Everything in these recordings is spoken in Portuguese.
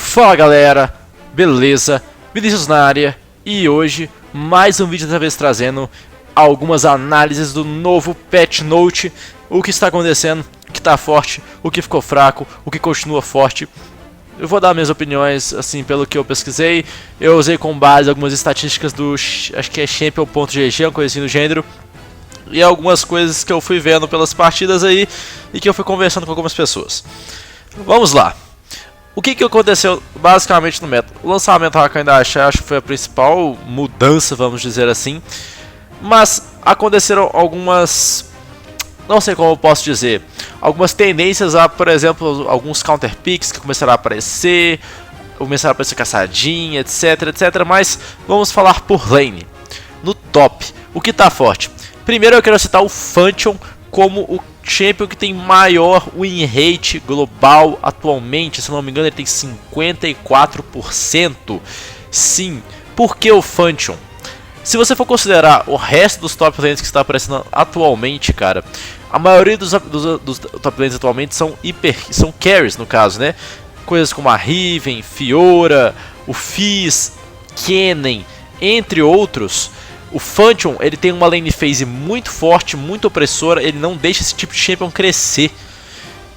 Fala galera, beleza? Vinícius na área e hoje mais um vídeo, dessa vez trazendo algumas análises do novo Patch Note, o que está acontecendo, o que está forte, o que ficou fraco, o que continua forte. Eu vou dar minhas opiniões assim pelo que eu pesquisei. Eu usei com base algumas estatísticas do, acho que é Champion.gg, uma coisa assim do gênero, e algumas coisas que eu fui vendo pelas partidas aí e que eu fui conversando com algumas pessoas. Vamos lá. O que aconteceu basicamente no meta? O lançamento eu ainda acho que foi a principal mudança, vamos dizer assim. Mas aconteceram algumas, não sei como eu posso dizer, algumas tendências a, por exemplo, alguns counter picks que começaram a aparecer caçadinha, etc, mas vamos falar por lane. No top, o que tá forte? Primeiro eu quero citar o Fantion como o champion que tem maior win rate global atualmente. Se não me engano, ele tem 54%. Sim, por que o Fantion? Se você for considerar o resto dos top lanes que está aparecendo atualmente, cara, a maioria dos top lanes atualmente são carries, no caso, né? Coisas como a Riven, Fiora, o Fizz, Kennen, entre outros. O Fantion, ele tem uma lane phase muito forte, muito opressora, ele não deixa esse tipo de champion crescer.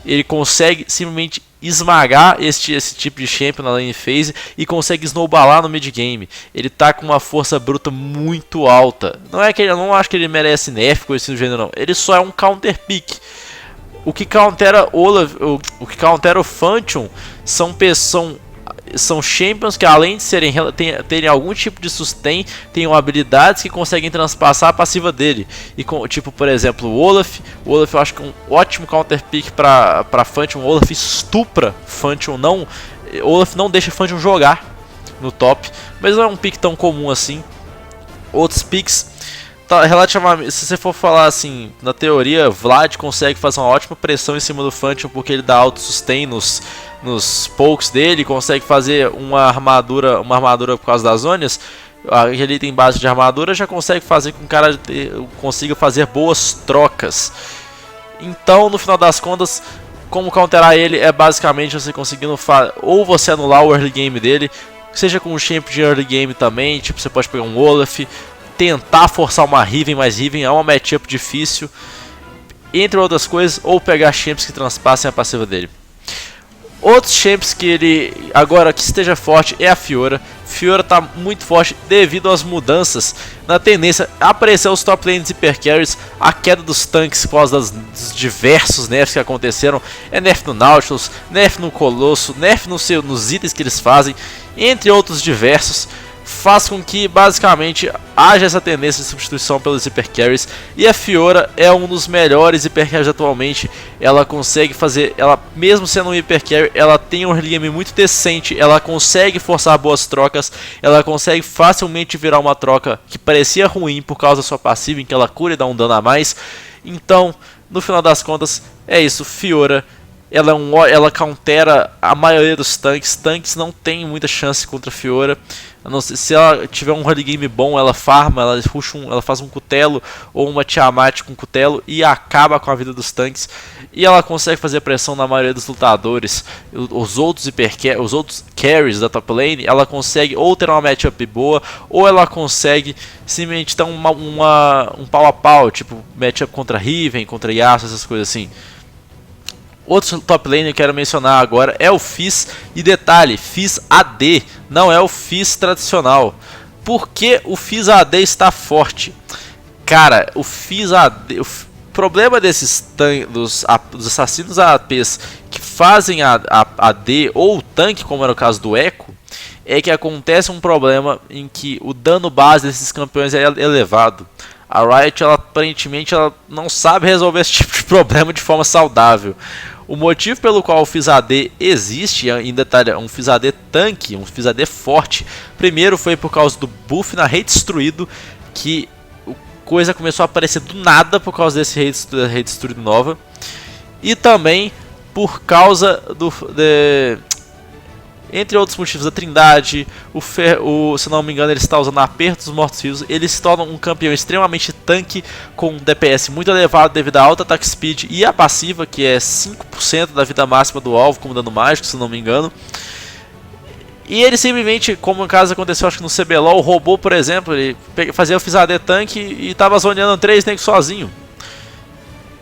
Ele consegue simplesmente esmagar esse tipo de champion na lane phase e consegue snowballar no mid game. Ele tá com uma força bruta muito alta. Não é que eu não acho que ele merece nerf com esse gênero, não. Ele só é um counter pick. O que countera o Fantion são champions que, além de terem algum tipo de sustain, tenham habilidades que conseguem transpassar a passiva dele. E tipo, por exemplo, o Olaf eu acho que é um ótimo counter pick para Fantion. O Olaf estupra Fantion, Olaf não deixa Fantion jogar no top, mas não é um pick tão comum assim. Outros picks, relativamente, se você for falar assim, na teoria, Vlad consegue fazer uma ótima pressão em cima do Fantion porque ele dá auto sustain nos pokes dele, consegue fazer uma armadura por causa das zonas. Aquele item base de armadura já consegue fazer com que o cara consiga fazer boas trocas. Então, no final das contas, como counterar ele é basicamente você conseguindo ou você anular o early game dele, seja com um champ de early game também, tipo você pode pegar um Olaf, tentar forçar uma Riven, mas Riven é uma matchup difícil, entre outras coisas, ou pegar champs que transpassem a passiva dele. Outros champs que ele agora que esteja forte é a Fiora. Fiora está muito forte devido às mudanças na tendência a aparecer os top lanes hyper carries, a queda dos tanques por causa dos diversos nerfs que aconteceram. É nerf no Nautilus, nerf no Colosso, nerf nos itens que eles fazem, entre outros diversos. Faz com que basicamente haja essa tendência de substituição pelos hyper carries, e a Fiora é um dos melhores hyper carries atualmente. Ela consegue fazer, ela mesmo sendo um hyper carry, ela tem um early game muito decente, ela consegue forçar boas trocas, ela consegue facilmente virar uma troca que parecia ruim por causa da sua passiva, em que ela cura e dá um dano a mais. Então, no final das contas, é isso. Fiora, ela countera a maioria dos tanques. Tanques não tem muita chance contra a Fiora. Não sei, se ela tiver um early game bom, ela farma, ela faz um cutelo ou uma Tiamat com cutelo e acaba com a vida dos tanques. E ela consegue fazer pressão na maioria dos lutadores. Os outros carries da top lane, ela consegue ou ter uma matchup boa, ou ela consegue simplesmente ter um pau a pau, tipo matchup contra Riven, contra Yasuo, essas coisas assim. Outro top lane que eu quero mencionar agora é o Fizz, e detalhe, Fizz AD, não é o Fizz tradicional. Por que o Fizz AD está forte? Cara, o Fizz AD, o problema dos assassinos APs que fazem a AD ou o tanque, como era o caso do Echo, é que acontece um problema em que o dano base desses campeões é elevado. A Riot, aparentemente, ela não sabe resolver esse tipo de problema de forma saudável. O motivo pelo qual o Fizz AD existe, em detalhe, um Fizz AD tanque, um Fizz AD forte, primeiro foi por causa do buff na Rei Destruído, que coisa começou a aparecer do nada por causa desse Rei Destruído nova, e também por causa entre outros motivos, a Trindade, se não me engano, ele está usando aperto dos mortos-vivos. Ele se torna um campeão extremamente tanque, com um DPS muito elevado devido à alta attack speed e a passiva, que é 5% da vida máxima do alvo como dano mágico, se não me engano. E ele simplesmente, como no caso aconteceu acho que no CBLOL, roubou, por exemplo, ele fazia o Fizadê tanque e tava zoneando 3 tanques sozinho.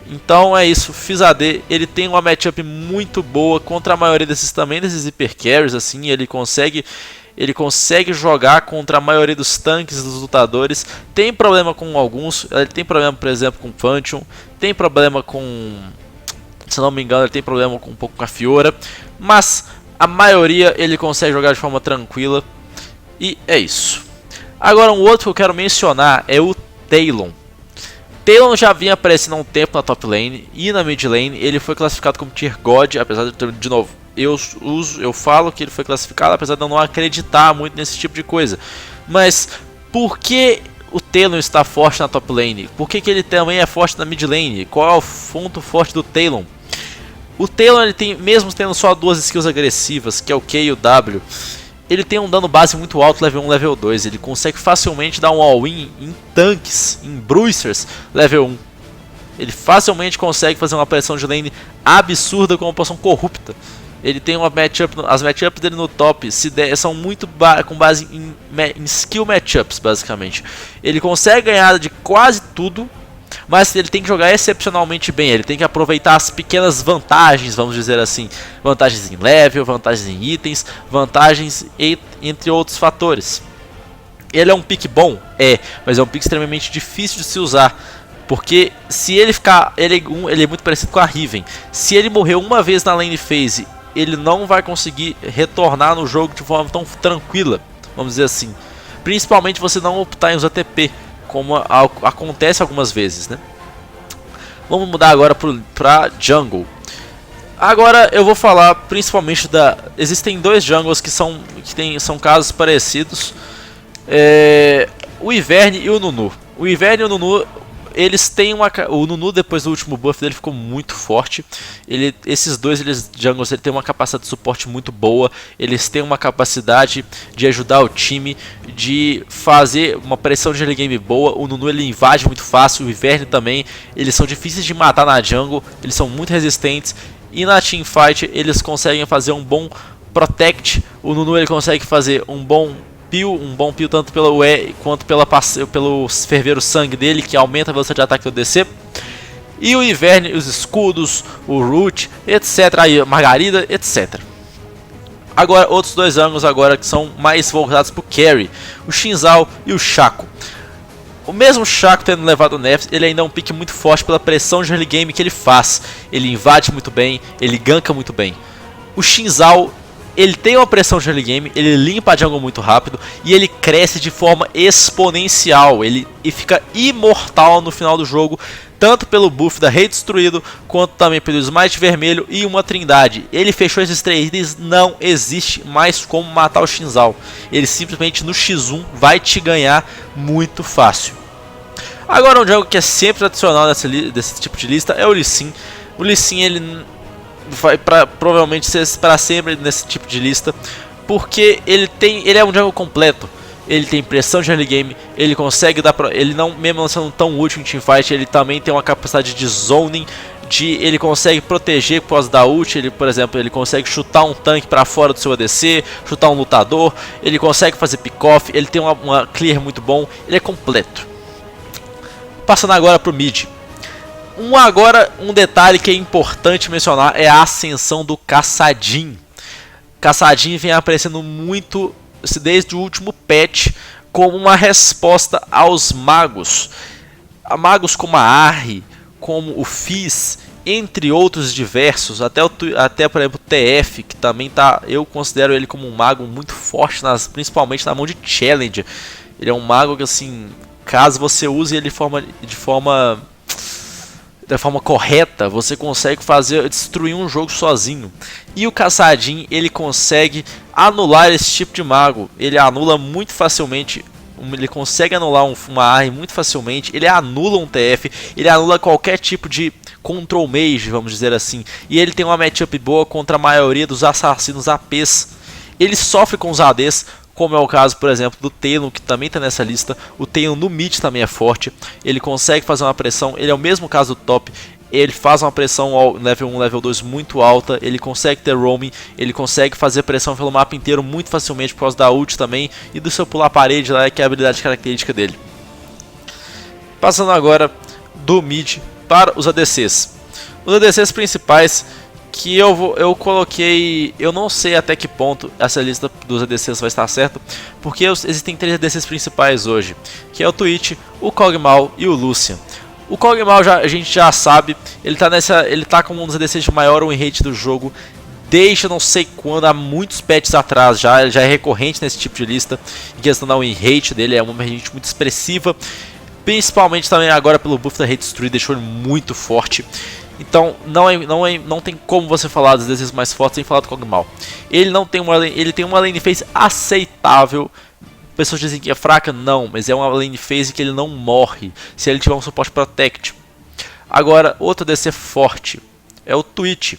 Então é isso, Fizadê, ele tem uma matchup muito boa contra a maioria desses também, desses hyper carries, assim, ele consegue jogar contra a maioria dos tanques dos lutadores. Tem problema com alguns, ele tem problema, por exemplo, com o Phantom, tem problema com, se não me engano, ele tem problema com um pouco com a Fiora, mas a maioria ele consegue jogar de forma tranquila. E é isso. Agora um outro que eu quero mencionar é o Talon. Talon já vinha aparecendo há um tempo na top lane e na mid lane. Ele foi classificado como tier God, apesar de novo, eu falo que ele foi classificado, apesar de eu não acreditar muito nesse tipo de coisa. Mas por que o Talon está forte na top lane? Por que ele também é forte na mid lane? Qual é o ponto forte do Talon? O Talon, ele tem, mesmo tendo só 2 skills agressivas, que é o Q e o W, ele tem um dano base muito alto, level 1, level 2. Ele consegue facilmente dar um all-in em tanques, em bruisers, level 1. Ele facilmente consegue fazer uma pressão de lane absurda com uma poção corrupta. Ele tem uma matchup, as matchups dele no top são muito com base em skill matchups, basicamente. Ele consegue ganhar de quase tudo, mas ele tem que jogar excepcionalmente bem, ele tem que aproveitar as pequenas vantagens, vamos dizer assim. Vantagens em level, vantagens em itens, vantagens entre outros fatores. Ele é um pick bom? É, mas é um pick extremamente difícil de se usar. Porque se ele ficar, ele é muito parecido com a Riven. Se ele morrer uma vez na lane phase, ele não vai conseguir retornar no jogo de forma tão tranquila, vamos dizer assim. Principalmente você não optar em usar TP, como acontece algumas vezes, né? Vamos mudar agora para jungle. Agora eu vou falar principalmente existem 2 jungles que são casos parecidos. O Ivern e o Nunu. O Ivern e o Nunu, eles têm o Nunu, depois do último buff dele, ficou muito forte. Esses dois jungles têm uma capacidade de suporte muito boa. Eles têm uma capacidade de ajudar o time, de fazer uma pressão de early game boa. O Nunu, ele invade muito fácil. O Ivern também. Eles são difíceis de matar na jungle. Eles são muito resistentes. E na teamfight eles conseguem fazer um bom protect. O Nunu, ele consegue fazer um bom peel tanto pelo E quanto pelo ferver o sangue dele, que aumenta a velocidade de ataque do DC. E o Ivern, os escudos, o Root, etc, aí, Margarida, etc. Agora, outros 2 ângulos agora que são mais voltados para o carry, o Xin e o Shaco. O mesmo Shaco tendo levado o nerf, ele ainda é um pick muito forte pela pressão de early game que ele faz. Ele invade muito bem, ele ganka muito bem. O Xin, ele tem uma pressão de early game, ele limpa a jungle muito rápido e ele cresce de forma exponencial. Ele fica imortal no final do jogo, tanto pelo buff da Rei Destruído, quanto também pelo Smite Vermelho e uma Trindade. Ele fechou esses 3 itens, não existe mais como matar o Xin. Ele simplesmente no X1 vai te ganhar muito fácil. Agora um jogo que é sempre tradicional desse tipo de lista é o Lee Sin. O Lee Sin, ele vai provavelmente ser para sempre nesse tipo de lista, porque ele é um jungle completo. Ele tem pressão de early game, ele consegue ele não, mesmo não sendo tão útil em teamfight, ele também tem uma capacidade de zoning, ele consegue proteger pós da ult. Por exemplo, ele consegue chutar um tanque para fora do seu ADC, chutar um lutador, ele consegue fazer pick-off, ele tem uma clear muito bom, ele é completo. Passando agora pro mid. Um detalhe que é importante mencionar é a ascensão do Kassadin. Kassadin vem aparecendo muito desde o último patch como uma resposta aos magos. Magos como a Ahri, como o Fizz, entre outros diversos, até por exemplo o TF, que também eu considero ele como um mago muito forte, principalmente na mão de challenge. Ele é um mago que, assim, caso você use ele de forma correta, você consegue destruir um jogo sozinho. E o Kassadin, ele consegue anular esse tipo de mago. Ele anula muito facilmente. Ele consegue anular uma Ahri muito facilmente. Ele anula um TF. Ele anula qualquer tipo de control mage, vamos dizer assim. E ele tem uma matchup boa contra a maioria dos assassinos APs. Ele sofre com os ADs, como é o caso, por exemplo, do Talon, que também está nessa lista. O Talon no mid também é forte, ele consegue fazer uma pressão, ele é o mesmo caso do top. ele faz uma pressão ao level 1, level 2 muito alta, ele consegue ter roaming, ele consegue fazer pressão pelo mapa inteiro muito facilmente por causa da ult também e do seu pular parede lá, que é a habilidade característica dele. Passando agora do mid para os ADCs. Os ADCs principais que eu coloquei, eu não sei até que ponto essa lista dos ADCs vai estar certa, porque existem 3 ADCs principais hoje, que é o Twitch, o Kog'Maw e o Lucian. O Kog'Maw a gente já sabe, ele tá como um dos ADCs de maior win rate do jogo, desde não sei quando, há muitos patches atrás já, ele já é recorrente nesse tipo de lista, em questão da win rate dele, é uma win rate muito expressiva, principalmente também agora pelo buff da Rate Destruir, deixou ele muito forte. Então não tem como você falar dos ADCs mais fortes sem falar do Kog'Maw. Ele tem uma lane phase aceitável. Pessoas dizem que é fraca, não, mas é uma lane phase que ele não morre se ele tiver um suporte protect. Agora, outro ADC forte é o Twitch.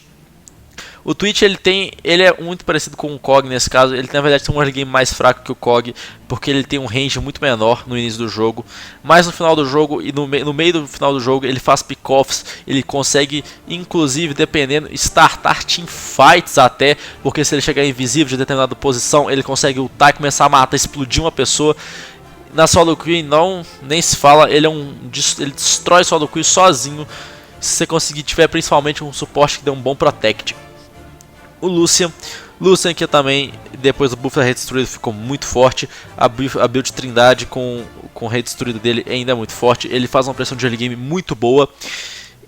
O Twitch ele é muito parecido com o Kog nesse caso, ele na verdade tem um early game mais fraco que o Kog, porque ele tem um range muito menor no início do jogo, mas no final do jogo e no meio do final do jogo ele faz pick-offs, ele consegue inclusive, dependendo, startar teamfights até, porque se ele chegar invisível de determinada posição, ele consegue ultar e começar a matar, explodir uma pessoa. Na solo queue nem se fala, ele destrói solo queue sozinho, se você conseguir tiver principalmente um suporte que dê um bom protect. O Lucian que também, depois do buff da Rede Destruída, ficou muito forte. A build Trindade com Rede Destruída dele ainda é muito forte. Ele faz uma pressão de early game muito boa.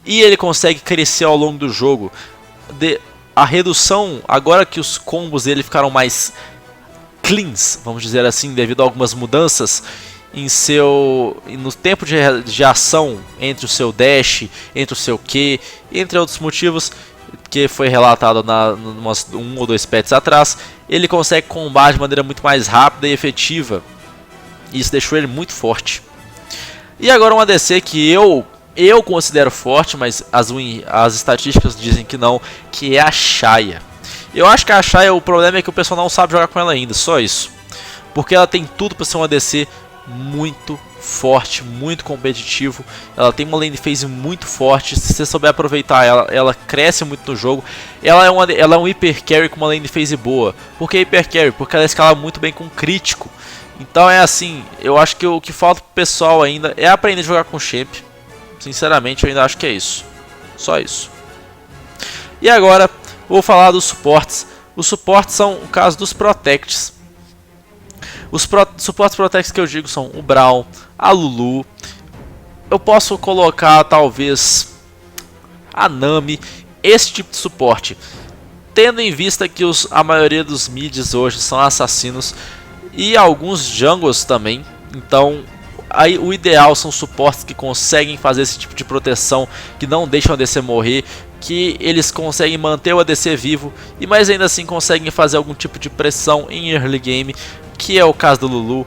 E ele consegue crescer ao longo do jogo. A redução, agora que os combos dele ficaram mais cleans, vamos dizer assim, devido a algumas mudanças no tempo de ação entre o seu dash, entre o seu Q, entre outros motivos, que foi relatado umas 1 ou 2 patches atrás, ele consegue combar de maneira muito mais rápida e efetiva. Isso deixou ele muito forte. E agora um ADC que eu considero forte, mas as estatísticas dizem que não, que é a Xayah. Eu acho que a Xayah, o problema é que o pessoal não sabe jogar com ela ainda, só isso. Porque ela tem tudo para ser um ADC muito forte, muito competitivo. Ela tem uma lane phase muito forte. Se você souber aproveitar ela cresce muito no jogo. Ela é um hyper carry com uma lane phase boa. Por que hyper carry? Porque ela escala muito bem com crítico. Então é assim, eu acho que o que falta pro pessoal ainda é aprender a jogar com champ. Sinceramente eu ainda acho que é isso. Só isso. E agora vou falar dos suportes. Os suportes são o caso dos protects. Os suportes protects que eu digo são o Braum, a Lulu. Eu posso colocar talvez a Nami, esse tipo de suporte. Tendo em vista que a maioria dos mids hoje são assassinos e alguns jungles também. Então aí o ideal são suportes que conseguem fazer esse tipo de proteção, que não deixam o ADC morrer, que eles conseguem manter o ADC vivo e mais ainda assim conseguem fazer algum tipo de pressão em early game, que é o caso do Lulu,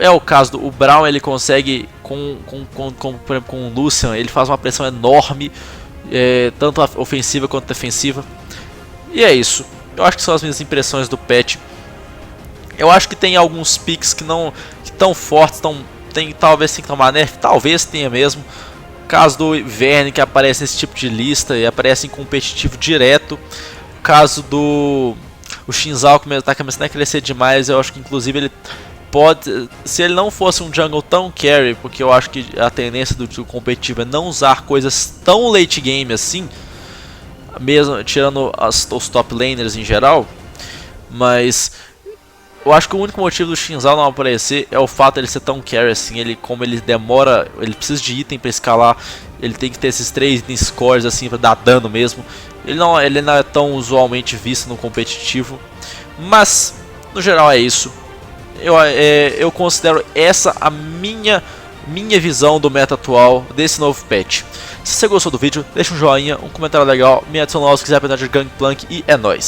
é o caso do Braum. Ele consegue por exemplo, com o Lucian, ele faz uma pressão enorme, tanto ofensiva quanto defensiva. E é isso, eu acho que são as minhas impressões do patch. Eu acho que tem alguns picks que tão fortes, talvez tenha que tomar nerf, talvez tenha mesmo. O caso do Verne, que aparece nesse tipo de lista e aparece em competitivo direto. O caso do Xin Zhao, que está começando a crescer demais. Eu acho que inclusive ele pode, se ele não fosse um jungle tão carry, porque eu acho que a tendência do competitivo é não usar coisas tão late game assim, mesmo tirando os top laners em geral. Mas eu acho que o único motivo do Xin Zhao não aparecer é o fato de ele ser tão carry assim. Como ele demora, ele precisa de item para escalar, ele tem que ter esses 3 itens cores assim para dar dano mesmo. Ele não é tão usualmente visto no competitivo, mas no geral é isso. Eu considero essa a minha visão do meta atual desse novo patch. Se você gostou do vídeo, deixa um joinha, um comentário legal, me adiciona lá se quiser aprender de Gangplank e é nóis!